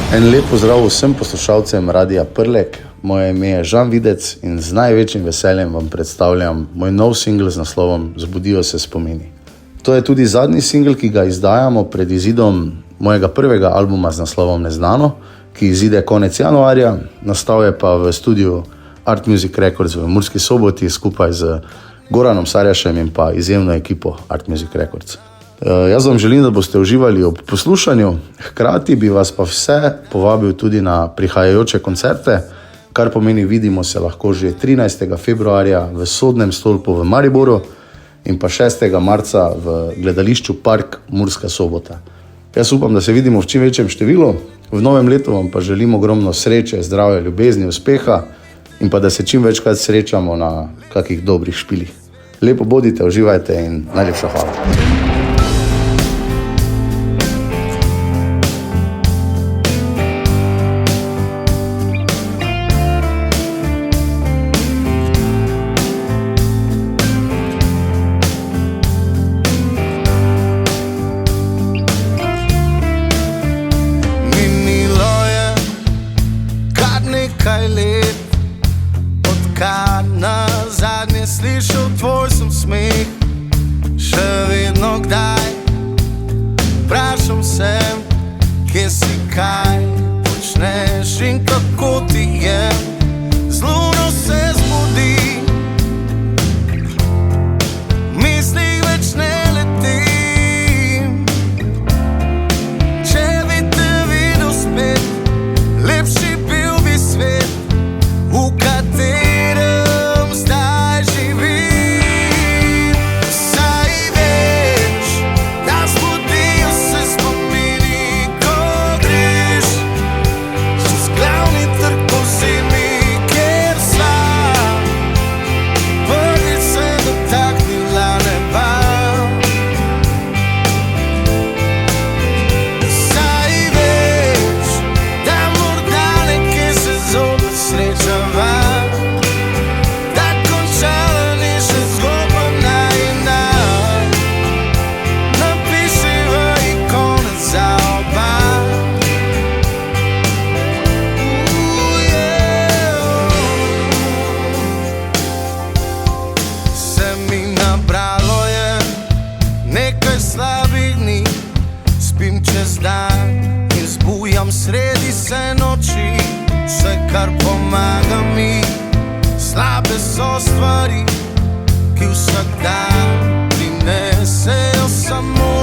En lep pozdrav vsem poslušalcem Radia Prlek. Moje ime je Žan Videc in z največjim veseljem vam predstavljam moj nov singl z naslovom Zbudijo se spomini. To je tudi zadnji singl, ki ga izdajamo pred izidom mojega prvega albuma z naslovom Neznano, ki izide konec januarja, nastal je pa v studiu Art Music Records v Murski Soboti skupaj z Goranom Sarjašem in pa izjemno ekipo Art Music Records. Jaz vam želim, da boste uživali ob poslušanju, hkrati bi vas pa vse povabil tudi na prihajajoče koncerte, kar pomeni vidimo se lahko že 13. februarja v Sodnem stolpu v Mariboru in pa 6. marca v gledališču Park Murska Sobota. Jaz upam, da se vidimo v čim večjem številu, v novem letu vam pa želim ogromno sreče, zdravja, ljubezni, uspeha in pa da se čim večkrat srečamo na kakih dobrih špilih. Lepo bodite, uživajte in najlepša hvala. Odkar nazadnje slišal tvoj smeh, še vedno kdaj vprašam se, kje si, kaj počneš in kako ti je. Z luno se zbudi, mislih več ne letim. Če bi te videl spet, lepši bil bi svet, v katerem zdaj živim. Saj veš, da zbudijo se spomini, ko greš čez glavni trg po zimi, kjer sva prvič se dotaknila neba. Saj veš, da morda nekje se zopet srečava, da končala ni še zgodba najina. Napišiva ji konec za oba. Se mi nabralo je nekaj slabih dni, spim čez dan in zbujam sredi se noči. Vse, kar pomaga mi, slabe so stvari, ki vsak dan prinesejo samo